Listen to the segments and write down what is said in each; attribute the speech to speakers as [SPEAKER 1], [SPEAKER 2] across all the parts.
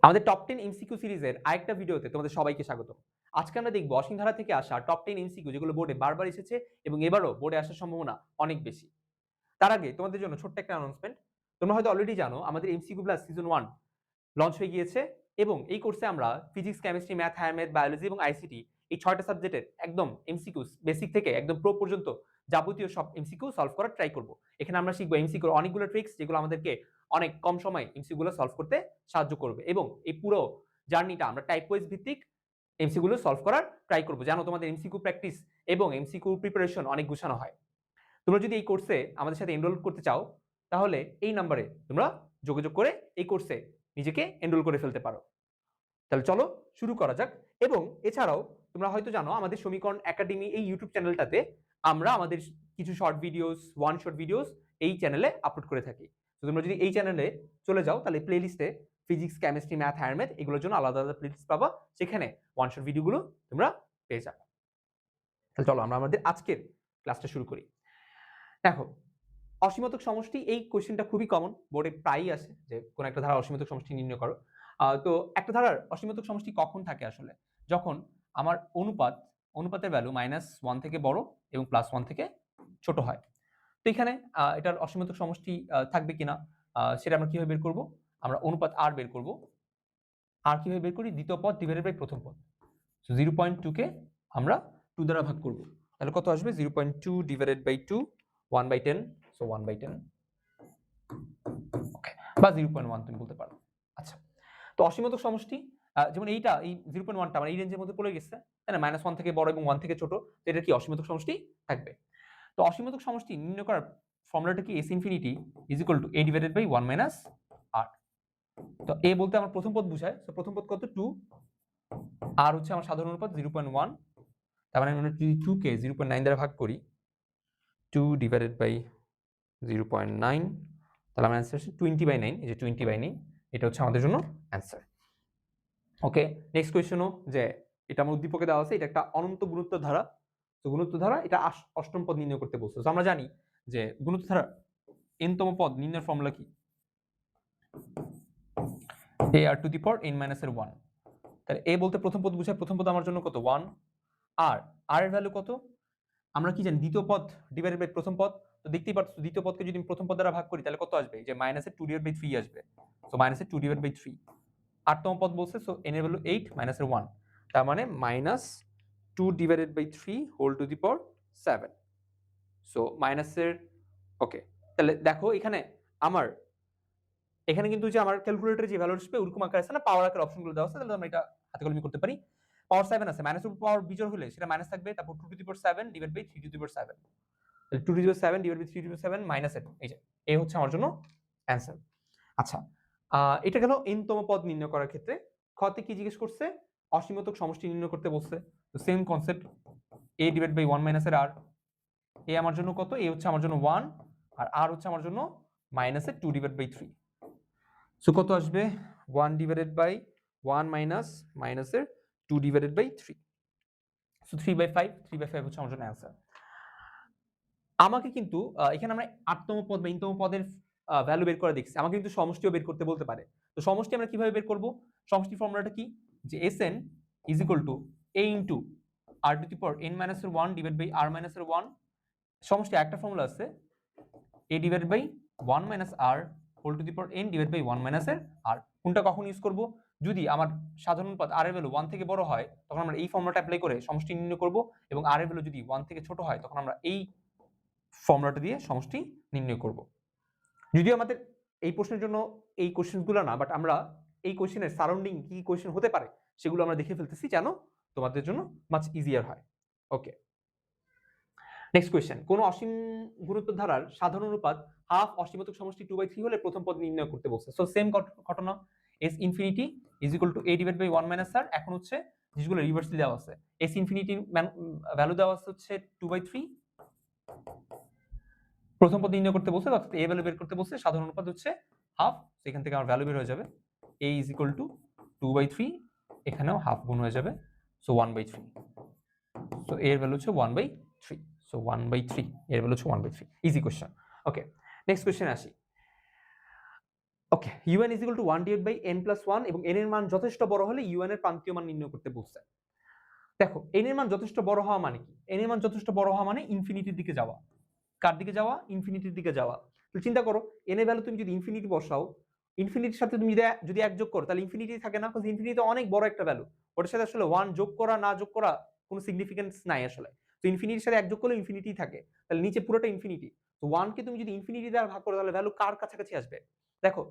[SPEAKER 1] আমাদের top 10 MCQ সিরিজের আরেকটা ভিডিওতে তোমাদের সবাইকে স্বাগত। আজকে আমরা দেখব অসীম ধারা থেকে আসা টপ 10 এমসিকিউ যেগুলো বোর্ডে বারবার এসেছে এবং এবারও বোর্ডে আসার সম্ভাবনা অনেক বেশি। তার আগে তোমাদের জন্য ছোট্ট একটা অ্যানাউন্সমেন্ট। তোমরা হয়তো অলরেডি জানো আমাদের এমসিকিউ প্লাস সিজন 1 লঞ্চ হয়ে গিয়েছে এবং এই কোর্সে আমরা physics, chemistry, math, higher math, biology এবং আইসিটি এই 6টা সাবজেক্টের একদম এমসিকিউ বেসিক থেকে একদম প্রো পর্যন্ত যাবতীয় সব এমসিকিউ সলভ করার ট্রাই করব। এখানে আমরা শিখব এমসিকিউর অনেকগুলো ট্রিক্স যেগুলো আমাদেরকে অনেক কম সময়ে এমসিকিউ গুলো সলভ করতে সাহায্য করবে এবং এই পুরো জার্নিটা আমরা টাইপ ওয়াইজ ভিত্তিক এমসিকিউ গুলো সলভ করার ট্রাই করব যেন তোমাদের এমসিকিউ প্র্যাকটিস এবং এমসিকিউ প্রিপারেশন অনেক গুছানো হয়। তোমরা যদি এই কোর্সে আমাদের সাথে এনরোল করতে চাও তাহলে এই নাম্বারে তোমরা যোগাযোগ করে এই কোর্সে নিজেকে এনরোল করে ফেলতে পারো। তাহলে চলো শুরু করা যাক। এবং এছাড়াও তোমরা হয়তো জানো আমাদের সমীকরণ একাডেমি এই ইউটিউব চ্যানেলটাতে আমরা আমাদের কিছু short videos, one shot videos এই চ্যানেলে আপলোড করে থাকি। তো তোমরা যদি এই চ্যানেলে চলে যাও তাহলে প্লেলিস্টে physics, chemistry, math, higher math এগুলোর জন্য আলাদা আলাদা প্লেলিস্ট পাবা, সেখানে ওয়ান শট ভিডিওগুলো তোমরা পেয়ে যাবে। তাহলে চলো আমরা আমাদের আজকের ক্লাসটা শুরু করি। দেখো, অসীমতক সমষ্টি এই কোশ্চেনটা খুবই কমন, বোর্ডে প্রায়ই আসে যে কোন একটা ধারা অসীমতক সমষ্টি নির্ণয় করো। তো একটা ধারার অসীমতক সমষ্টি কখন থাকে আসলে? যখন আমার অনুপাতের ভ্যালু -1 থেকে বড় এবং +1 থেকে ছোট হয়। তো এখানে এটার অসীমতক সমষ্টি থাকবে কিনা সেটা আমরা কিভাবে বের করব? আমরা অনুপাত r বের করব। r কিভাবে বের করি? দ্বিতীয় পদ ডিভাইডেড বাই প্রথম পদ। সো 0.2 কে আমরা 2 দ্বারা ভাগ করব। তাহলে কত আসবে? 0.2 ডিভাইডেড বাই 2 1/10, সো 1/10 ওকে, বা 0.1 তুমি বলতে পারো। আচ্ছা, তো অসীমতক সমষ্টি যেমন এই 0.1টা মানে এই রেঞ্জের মধ্যে পড়ে গেছে, তাই না? -1 থেকে বড় এবং 1 থেকে ছোট, তো এটা কি অসীমতক সমষ্টি থাকবে। তো অসীমতক সমষ্টি নির্ণয় করার ফর্মুলাটা কি? s infinity is equal to a divided by 1 minus r। তো a বলতে আমার প্রথম পদ বোঝায়, তো প্রথম পদ কত? 2, r হচ্ছে আমার সাধারণ অনুপাত 0.1, তার মানে আমরা যদি 2 কে 0.9 দ্বারা ভাগ করি, 2 ডিভাইডেড বাই 0.9, তাহলে আমার অ্যান্সার হচ্ছে 20/9। এই যে 20/9, এটা হচ্ছে আমাদের জন্য অ্যান্সার। ওকে, নেক্সট কোয়েশ্চেনও যে এটা আমার উদ্দীপকে দেওয়া আছে, এটা একটা অনন্ত গুণোত্তর ধারা। তো গুণোত্তর ধারা এটা অষ্টম পদ নির্ণয় করতে বলছে। তো আমরা জানি যে গুণোত্তর ধারা n-তম পদ নির্ণয়ের ফর্মুলা কি? ar two the power n - 1। তাহলে a বলতে প্রথম পদ বোঝায়, প্রথম পদ আমার জন্য কত? 1। আর r এর ভ্যালু কত? আমরা কি জানি? দ্বিতীয় পদ ডিভাইডেড বাই প্রথম পদ। তো দেখতেই পাচ্ছ দ্বিতীয় পদকে যদি আমি প্রথম পদ দ্বারা ভাগ করি তাহলে কত আসবে? যে -2/3 আসবে। সো -2/3। 8তম পদ বলছে, সো n এর ভ্যালু 8 -1, তার মানে -2/3 whole to the power 7। So মাইনাসের ওকে, তাহলে দেখো এখানে আমার এখানে কিন্তু যে আমার ক্যালকুলেটরে যে ভ্যালু আসবে ওরকম আকারে আছে না, পাওয়ার আকারে অপশনগুলো দেওয়া আছে, তাহলে আমরা এটা হাতে কলমে করতে পারি। পাওয়ার 7 আছে, মাইনাস উপর পাওয়ার বিজোড় হলে সেটা মাইনাস থাকবে, তারপর 2 to the power 7 divide by 3 to the power 7। তাহলে 2 to the power 7 divide by 3 to the power 7 minus এটা, এই যে এই হচ্ছে আমার জন্য অ্যানসার। আচ্ছা, এটা গেল n-তম পদ নির্ণয় করার ক্ষেত্রে। খ তে কি জিজ্ঞেস করছে? অসীমতক সমষ্টি নির্ণয় করতে বলছে। তো same concept, a divide by 1 minus এর r। a আমার জন্য কত? a হচ্ছে আমার জন্য 1 আর r হচ্ছে আমার জন্য -2 ডিভাইড বাই 3। সো কত আসবে? 1 ডিভাইডেড বাই 1 মাইনাস এর 2 ডিভাইডেড বাই 3। সো 3/5, 3/5 হচ্ছে আমার জন্য অ্যানসার। আমাকে কিন্তু এখানে আমরা 8তম পদ বা n-তম পদের ভ্যালু বের করে দেখছি। আমাকে কিন্তু সমষ্টিও বের করতে বলতে পারে। তো সমষ্টি আমরা কিভাবে বের করব? সমষ্টির ফর্মুলাটা কি? যে Sn is equal to a into r to the power n minus 1 divided by r minus 1। সমষ্টি একটা ফর্মুলা আছে, a divided by 1 minus r whole to the power n divided by 1 minus r। কোনটা কখন use করব? যদি আমার সাধারণ অনুপাত r এর ভ্যালু 1 থেকে বড় হয় তখন আমরা এই ফর্মুলাটা অ্যাপ্লাই করে সমষ্টি নির্ণয় করব, এবং r এর ভ্যালু যদি 1 থেকে ছোট হয় তখন আমরা এই ফর্মুলাটা দিয়ে সমষ্টি নির্ণয় করব। যদিও আমাদের এই প্রশ্নের জন্য এই কোশ্চেনগুলো না, বাট আমরা এই কোশ্চেনের সারাউন্ডিং কি কোশ্চেন হতে পারে সেগুলো আমরা দেখে ফেলতেছি যেন তোমাদের জন্য মাচ ইজিয়ার হয়। ওকে, নেক্সট কোয়েশ্চেন, কোন অসীম গুণোত্তর ধারার সাধারণ অনুপাত হাফ অসীমতক সমষ্টি 2/3 হলে প্রথম পদ নির্ণয় করতে বলছে। সো সেম ঘটনা, s infinity is equal to a divide by 1 minus r। এখন হচ্ছে জিনিসগুলো রিভার্সলি দেওয়া আছে। s ইনফিনিটির ভ্যালু দেওয়া আছে হচ্ছে 2/3, প্রথম পদ নির্ণয় করতে বলছে, অর্থাৎ a ভ্যালু বের করতে বলছে, সাধারণ অনুপাত হচ্ছে হাফ, সেখান থেকে আমার ভ্যালু বের হয়ে যাবে a ইজ ইকুয়াল টু 2/3, এখানেও হাফ গুণ হয়ে যাবে, সো 1/3। সো a এর ভ্যালু হচ্ছে 1/3, সো 1/3 এর ভ্যালু হচ্ছে 1/3। Easy question. ওকে, নেক্সট কোশ্চেনে আসি। ওকে, un is equal to 1 divided by n plus 1 এবং n এর মান যথেষ্ট বড় হলে un এর প্রান্তীয় মান নির্ণয় করতে বলছে। দেখো n এর মান যথেষ্ট বড় হওয়া মানে কি? n এর মান যথেষ্ট বড় হওয়া মানে ইনফিনিটির দিকে যাওয়া। কার দিকে যাওয়া? ইনফিনিটির দিকে যাওয়া। তো চিন্তা করো n এর ভ্যালু তুমি যদি ইনফিনিটি বসাও, ইনফিনিটির সাথে তুমি যদি 1 যোগ করো তাহলে ইনফিনিটি থাকে না, কারণ ইনফিনিটি অনেক বড় একটা ভ্যালু। ওটার সাথে আসলে 1 যোগ করা না যোগ করা কোনো সিগনিফিকেন্স নাই আসলে। তো ইনফিনিটির সাথে 1 যোগ করলে ইনফিনিটি থাকে। তাহলে নিচে পুরোটা ইনফিনিটি। তো 1 কে তুমি যদি ইনফিনিটি দ্বারা ভাগ করো তাহলে ভ্যালু কার কাছাকাছি আসবে? দেখো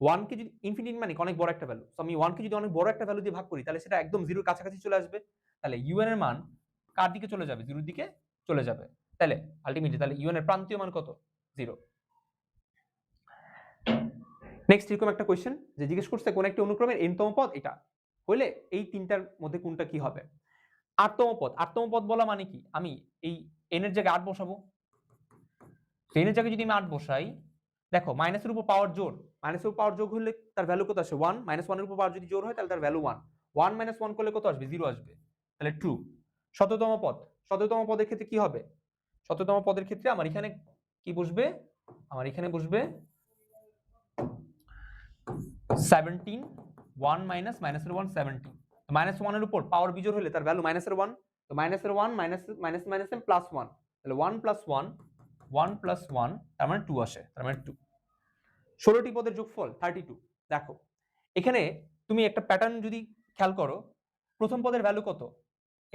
[SPEAKER 1] 1 কে যদি ইনফিনিটি মানে অনেক বড় একটা ভ্যালু। তো আমি 1 কে যদি অনেক বড় একটা ভ্যালু দিয়ে ভাগ করি তাহলে সেটা একদম 0 এর কাছাকাছি চলে আসবে। তাহলে un এর মান কার দিকে চলে যাবে? 0 এর দিকে চলে যাবে। তাহলে আলটিমেটলি তাহলে un এর প্রান্তীয় মান কত? 0। নেক্সট এরকম একটা কোশ্চেন যে জিজ্ঞেস করছে কোন একটি অনুক্রমের n তম পদ এটা হইলে এই তিনটার মধ্যে কোনটা কি হবে? 8 তম পদ। 8 তম পদ বলা মানে কি? আমি এই n এর জায়গায় 8 বসাবো। n এর জায়গায় যদি আমি 8 বসাই, দেখো মাইনাসের উপর পাওয়ার জোর, মাইনাসের উপর পাওয়ার যোগ হলে তার ভ্যালু কত আসে? 1 -1 এর উপর পাওয়ার যদি জোর হয় তাহলে তার ভ্যালু 1 1 - 1 করলে কত আসবে? 0 আসবে। তাহলে ট্রু। 17 তম পদ। 17 তম পদের ক্ষেত্রে কি হবে? 17 তম পদের ক্ষেত্রে আমার এখানে কি বসবে? আমার এখানে বসবে 17 1 মাইনাস মাইনাসের 1 17 -1 এর উপর পাওয়ার বিজোড় হলে তার ভ্যালু মাইনাসের 1, তো মাইনাসের 1 মাইনাস মাইনাস মাইনাসে প্লাস 1, তাহলে 1 প্লাস 1 1 প্লাস 1 তার মানে 2 আসে, তার মানে 2। 16টি পদের যোগফল 32। দেখো এখানে তুমি একটা প্যাটার্ন যদি খেয়াল করো, প্রথম পদের ভ্যালু কত?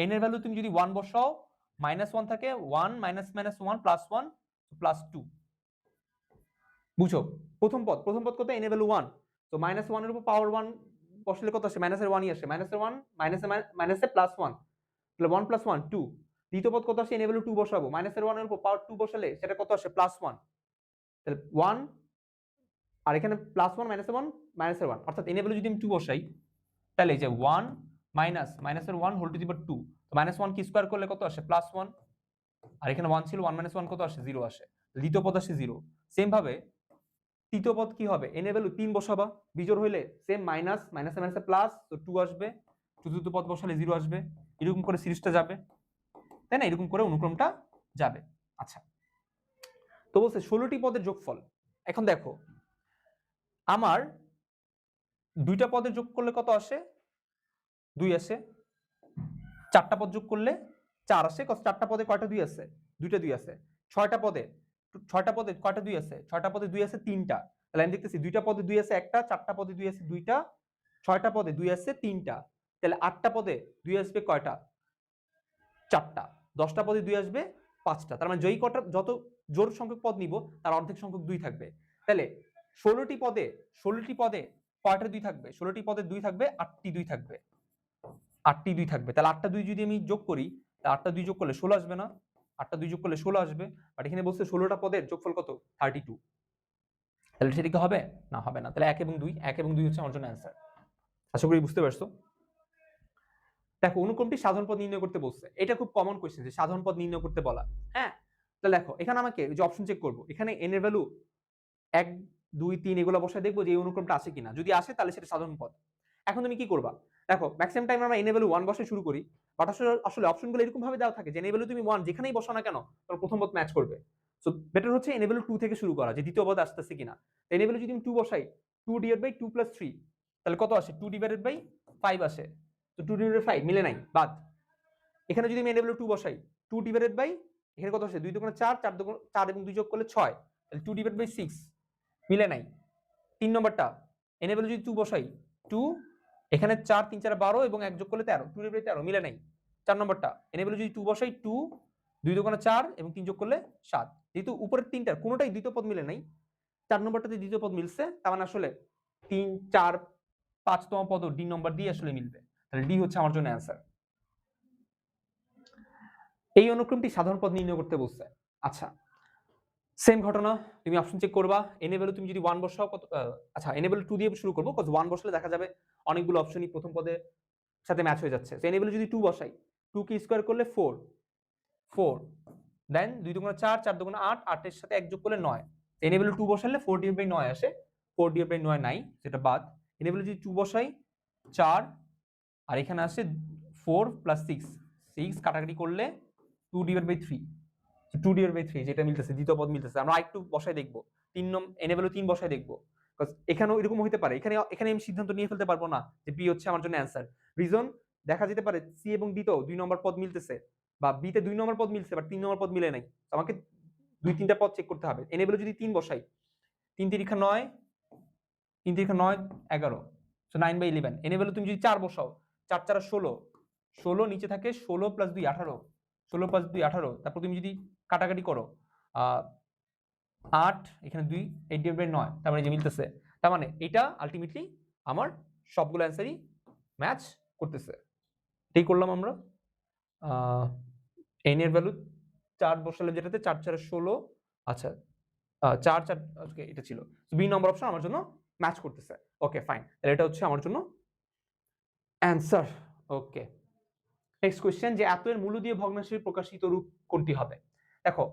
[SPEAKER 1] n এর ভ্যালু তুমি যদি 1 বসাও -1 থাকে 1 মাইনাস মাইনাস 1 প্লাস 1 প্লাস 2। বুঝো প্রথম পদ কত? n এর ভ্যালু 1, তো -1 এর উপর পাওয়ার 1 বসালে কত আসে? মাইনাসের 1ই আসে, মাইনাসের 1 মাইনাসে প্লাস 1, তাহলে 1 প্লাস 1 2। দ্বিতীয় পদ কত আসে? n এর ভ্যালু 2 বসাবো, মাইনাসের 1 এর উপর পাওয়ার 2 বসালে সেটা কত আসে? প্লাস 1, তাহলে 1 আর এখানে প্লাস 1 মাইনাসের 1 মাইনাসের 1, অর্থাৎ n এর ভ্যালু যদি আমি 2 বসাই তাহলে এই যে 1 মাইনাস মাইনাসের 1 হোল টু দি পাওয়ার 2, তো -1 কি স্কয়ার করলে কত আসে? প্লাস 1, আর এখানে 1 ছিল 1 - 1 কত আসে? 0 আসে। দ্বিতীয় পদ আসে 0। সেম ভাবে তৃতীয় পদ কি হবে? n এর ভ্যালু 3 বসাবা, বিজোড় হইলে সেম মাইনাস মাইনাসে মাইনাসে প্লাস, তো 2 আসবে। চতুর্থ পদ বসালে 0 আসবে। এরকম করে সিরিজটা যাবে, তাই না? এরকম করে অনুক্রমটা যাবে। আচ্ছা, তো বলছে 16টি পদের যোগফল। এখন দেখো আমার দুইটা পদের যোগ করলে কত আসে? 2 আসে। চারটা পদ যোগ করলে 4 আসে, কত? চারটা পদে কয়টা 2 আছে? দুইটা 2 আছে। ছয়টা পদে কয়টা 2 আছে? ছয়টা পদে 2 আছে 3টা। তাহলে আমি দেখতেছি দুইটা পদে 2 আছে একটা, চারটা পদে 2 আছে 2টা, ছয়টা পদে 2 আছে 3টা। তাহলে 8টা পদে 2 আসবে কয়টা? 4টা। 10টা পদে 2 আসবে 5টা। তার মানে যত জোড় সংখ্যক পদ নিব তার অর্ধেক সংখ্যক 2 থাকবে। তাহলে 16টি পদে কয়টা 2 থাকবে? 16টি পদে 2 থাকবে, 8টি 2 থাকবে। 8টি 2 থাকবে। তাহলে 8টা 2 যদি আমি যোগ করি, তাহলে 8টা 2 যোগ করলে 16 আসবে না? 8টা 2 যোগ করলে 16 আসবে। বাট এখানে বলছে 16টা পদের যোগফল কত? 32। তাহলে সেটা কি হবে? না, হবে না। তাহলে 1 এবং 2 হচ্ছে আমার জন্য অ্যানসার। আশা করি বুঝতে পারছো। দেখো অনুক্রমটি সাধারণ পদ নির্ণয় করতে বলছে। এটা খুব কমন কোশ্চেন যে সাধারণ পদ নির্ণয় করতে বলা। হ্যাঁ? তাহলে দেখো এখানে আমাকে যে অপশন চেক করব। এখানে n এর ভ্যালু 1 2 3 এগুলো বসায় দেখব যে এই অনুক্রমটা আসে কিনা। যদি আসে তাহলে সেটা সাধারণ পদ। এখন তুমি কি করবা? দেখো ম্যাক্সিমাম টাইম আমরা n এর ভ্যালু 1 বসায় শুরু করি। বাট আসলে অপশনগুলো এরকম ভাবে দেওয়া থাকে যে n এর ভ্যালু তুমি 1 যেখানেই বসাও না কেন তোমার প্রথম পদ ম্যাচ করবে। সো বেটার হচ্ছে n এর ভ্যালু 2 থেকে শুরু করা, যে দ্বিতীয় পদ আসতেছে কিনা। n এর ভ্যালু যদি আমি 2 বসাই, 2 ডিভাইড বাই 2 প্লাস 3 তাহলে কত আসে? 2 ডিভাইডেড বাই 5 আসে। তো 2 ডিভাইডেড 5 মিলে নাই, বাদ। এখানে যদি আমি n এর ভ্যালু 2 বসাই, 2 ডিভাইডেড বাই এখানে কত আসে? 2 দুগুণে 4, 4 এবং 2 যোগ করলে 6, তাহলে 2 ডিভাইড বাই 6 মিলে নাই। 3 নম্বরটা n এর ভ্যালু যদি 2 বসাই, 2 এখানে 4 3 4 12 এবং 1 যোগ করলে 13, 2 ডিভাইড বাই 13 মিলে নাই। 4 নম্বরটা n এর ভ্যালু যদি 2 বসাই, 2 2 দুগুণে 4 এবং 3 যোগ করলে 7, যেহেতু উপরের তিনটার কোনোটাই দ্বিতীয় পদ মিলে নাই, 4 নম্বরটাতে দ্বিতীয় পদ মিলছে, তার মানে আসলে 3 4 5 তম পদও ডি নম্বর দিয়ে আসলে মিলবে। তাহলে ডি হচ্ছে আমার জন্য অ্যানসার। এই অনুক্রমটি সাধারণ পদ নির্ণয় করতে বলছে। আচ্ছা, সেম ঘটনা, তুমি অপশন চেক করবা। n এর ভ্যালু তুমি যদি 1 বসাও কত? আচ্ছা, n এর ভ্যালু 2 দিয়ে শুরু করব, কজ 1 বসালে দেখা যাবে অনেকগুলো অপশনই প্রথম পদের সাথে ম্যাচ হয়ে যাচ্ছে। তো n এর ভ্যালু যদি 2 বসাই, 2 কে স্কয়ার করলে 4 4, দেন 2 দুগুণে 4 4 দুগুণে 8 8 এর সাথে 1 যোগ করলে 9। n এর ভ্যালু 2 বসালে 4 ডিভাইড বাই 9 আসে, 4 ডিভাইড বাই 9 নাই, সেটা বাদ। n এর ভ্যালু যদি 2 বসাই 4, আর এখানে আসে 4 প্লাস 6 6 কাটাকাটি করলে 2 ডিভাইড বাই 3, 2 ডিভাইড বাই 3 যেটা মিলতেছে দ্বিতীয় পদ মিলতেছে। আমরা আরেকটু বসাই দেখব, 3 n এর ভ্যালু 3 বসাই দেখব। এখানেও এরকম হইতে পারে, এখানে আমি সিদ্ধান্ত নিয়ে ফেলতে পারবো না যে বি হচ্ছে আমার জন্য অ্যান্সার। রিজন দেখা যেতে পারে সি এবং ডি তো 2 নম্বর পদ মিলতেছে, বা বি তে 2 নম্বর পদ মিলছে বাট 3 নম্বর পদ মিলে নাই। আমাকে 2-3টা পদ চেক করতে হবে। এনেবল যদি 3 বসাই, 3 তিরিখা 9, 3 তিরিখা 9 11, সো 9/11। এনেবল তুমি যদি 4 বসাও, 4 4 16, 16 নিচে থাকে 16 + 2 18, 16 + 2 18। তারপর তুমি যদি কাটাকাটি করো 8, এখানে 2, 8/9, তার মানে যে মিলতেছে। তার মানে এটা আলটিমেটলি আমার সবগুলো অ্যান্সারই ম্যাচ করতেছে। এটাই করলাম আমরা। n এর ভ্যালু 4 বসালে যেটাতে 4 4 16, আচ্ছা 4 4 ওকে এটা ছিল। বি নম্বর অপশন আমার জন্য ম্যাচ করতেছে। ওকে ফাইন, তাহলে এটা হচ্ছে আমার জন্য অ্যান্সার। ওকে, নেক্সট কোশ্চেন, যে এত এর মূলদীয় ভগ্নাংশের প্রকাশিত রূপ কোনটি হবে? দেখো,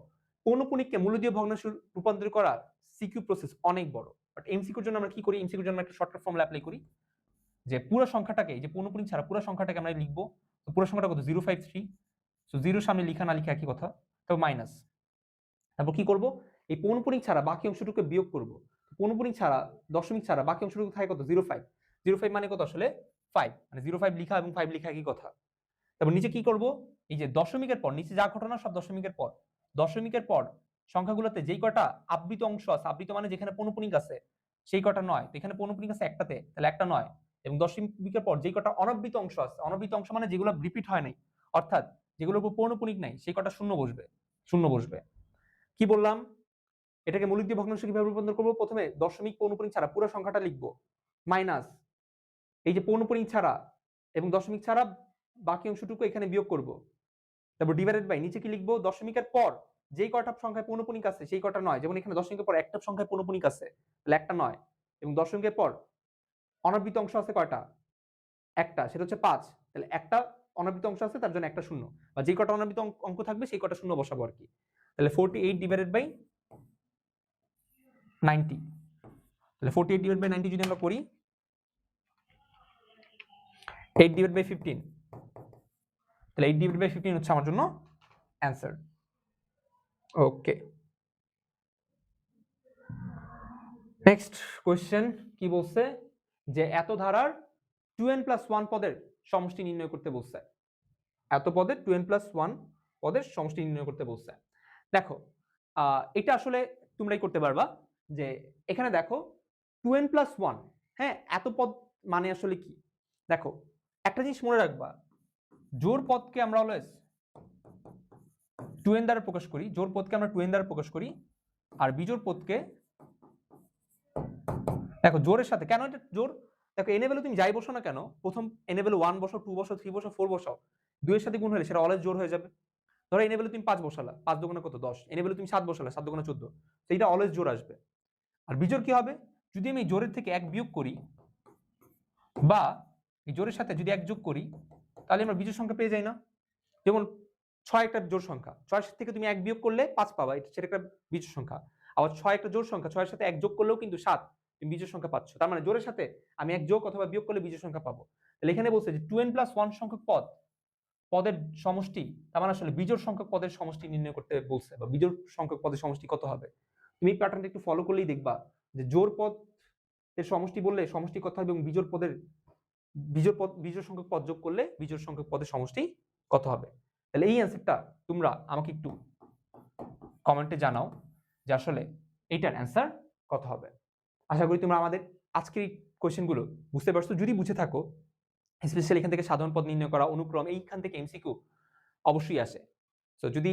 [SPEAKER 1] পৌনঃপুনিককে মূলদীয় ভগ্নাংশে রূপান্তর করার সিকিউ প্রসেস অনেক বড়, বাট এমসিকিউর জন্য আমরা কি করি? এমসিকিউর জন্য আমরা একটা শর্টকাট ফর্মুলা অ্যাপ্লাই করি, যে পুরো সংখ্যাটাকে, যে পৌনঃপুনিক ছাড়া পুরো সংখ্যাটাকে আমরা লিখবো। তো পুরো সংখ্যাটা কত? 053। সো 0 সামনে লিখা না লিখা একই কথা, তো মাইনাস। তারপর কি করব? এই পৌনঃপুনিক ছাড়া বাকি অংশটুকু বিয়োগ করব। পৌনঃপুনিক ছাড়া, দশমিক ছাড়া বাকি অংশটুকু থাকে কত? 05। 05 মানে কত আসলে? 5, মানে 05 লিখা এবং 5 লিখা একই কথা। তারপর নিচে কি করব? এই যে দশমিকের পর, নিচে যা ঘটনা সব দশমিকের পর, দশমিকের পর সংখ্যাগুলোতে যেই কটা আবৃত অংশ আছে, আবৃত মানে যেখানে পৌনঃপুনিক আছে সেই কটা 9, তো এখানে পৌনঃপুনিক আছে একটাতে, তাহলে একটা 9। এবং দশমিকের পর যেই কটা অনবৃত অংশ আছে, অনবৃত অংশ মানে যেগুলো রিপিট হয় নাই, অর্থাৎ যেগুলোর উপর পৌনঃপুনিক নাই, সেই কটা শূন্য বসবে, শূন্য বসবে। কি বললাম? এটাকে মৌলিক ভগ্নাংশে কিভাবে রূপান্তর করব? প্রথমে দশমিক পৌনঃপুনিক ছাড়া পুরো সংখ্যাটা লিখবো, মাইনাস এই যে পৌনঃপুনিক ছাড়া এবং দশমিক ছাড়া বাকি অংশটুকু এখানে বিয়োগ করব। তারপর ডিভাইডেড বাই, নিচে কি লিখবো? দশমিকের পর যেই কটা সংখ্যায় পৌনঃপুনিক আছে সেই কটা 9, যেমন এখানে দশমিকের পর একটা সংখ্যায় পৌনঃপুনিক আছে, তাহলে একটা 9। এবং দশমিকের পর অনাবৃত অংশ আছে কয়টা? একটা, সেটা হচ্ছে 5, তাহলে একটা অনাবৃত অংশ আছে তার জন্য একটা শূন্য, বা যে কটা অনাবৃত অঙ্ক থাকবে সেই কটা শূন্য বসাবো আর কি। তাহলে 48 ডিভাইডেড বাই 90, তাহলে 48 ডিভাইডেড বাই 90 যদি আমরা করি, 8 ডিভাইডেড বাই 15, তাহলে 8 ডিভাইডেড বাই 15 হচ্ছে আমার জন্য অ্যান্সার। ওকে, নেক্সট কোশ্চেন কি বলছে? যে এত ধারার 2n+1 পদের সমষ্টি নির্ণয় করতে বলছে। এত পদের 2n+1 পদের সমষ্টি নির্ণয় করতে বলছে। দেখো, এটা আসলে তোমরাই করতে পারবা। যে এখানে দেখো 2n+1, হ্যাঁ, এত পদ মানে আসলে কি? দেখো, একটা জিনিস মনে রাখবা, জোড় পদকে আমরা অলওয়েজ 2n দ্বারা প্রকাশ করি, জোড় পদকে আমরা 2n দ্বারা প্রকাশ করি, আর বিজোড় পদকে, দেখো জোরের সাথে, কেন এটা জোর? দেখো এন এ ভ্যালু তুমি যাই বসো না কেন, প্রথম এন এ ভ্যালু 1 বসো, 2 বসো, 3 বসো, 4 বসাও, 2 এর সাথে গুণ হলে সেটা অলওয়েজ জোর হয়ে যাবে। ধরো এন এ ভ্যালু তুমি 5 বসালা, 5 দুগুণে কত? 10। এন এ ভ্যালু তুমি 7 বসালা, 7 দুগুণে 14, তো এটা অলওয়েজ জোর আসবে। আর বিজোড় কি হবে? যদি আমি জোরের থেকে 1 বিয়োগ করি, বা এই জোরের সাথে যদি 1 যোগ করি, তাহলে আমরা বিজোড় সংখ্যা পেয়ে যাই না? যেমন 6 একটা জোড় সংখ্যা, 6 থেকে তুমি 1 বিয়োগ করলে 5 পাবা, সেটা একটা বিজোড় সংখ্যা। আবার 6 একটা জোড় সংখ্যা, 6 এর সাথে 1 যোগ করলেও কিন্তু 7, তুমি বিজোড় সংখ্যা পাচ্ছ। তার মানে জোড়ের সাথে আমি 1 যোগ অথবা বিয়োগ করলে বিজোড় সংখ্যা পাবো। তাহলে এখানে বলছে যে 2n+1 সংখ্যক পদের সমষ্টি, তার মানে আসলে বিজোড় সংখ্যক পদের সমষ্টি নির্ণয় করতে বলছে, বা বিজোড় সংখ্যক পদের সমষ্টি কত হবে। তুমি এই প্যাটার্নটা একটু ফলো করলেই দেখবা যে জোড় পদের সমষ্টি বললে সমষ্টি কত হবে, এবং বিজোড় বিজোড় সংখ্যক পদ যোগ করলে বিজোড় সংখ্যক পদের সমষ্টি কত হবে। তাহলে এই অ্যান্সারটা তোমরা আমাকে একটু কমেন্টে জানাও যে আসলে এইটার অ্যান্সার কত হবে। আশা করি তোমরা আমাদের আজকের এই কোয়েশ্চেনগুলো বুঝতে পারছো। যদি বুঝে থাকো, স্পেশালি এখান থেকে সাধারণ পদ নির্ণয় করা, অনুক্রম, এইখান থেকে এমসিকিউ অবশ্যই আসে। তো যদি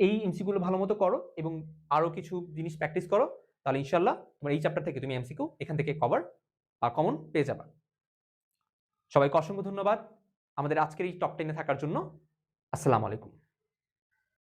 [SPEAKER 1] এই এমসিকিউ গুলো ভালো মতো করো এবং আরো কিছু জিনিস প্র্যাকটিস করো, তাহলে ইনশাআল্লাহ তোমার এই চ্যাপ্টার থেকে তুমি এমসিকিউ এখান থেকে কমন পেয়ে যাবা। সবাইকে অসংখ্য ধন্যবাদ আমাদের আজকের এই টপ 10-এ থাকার জন্য। আসসালামু আলাইকুম।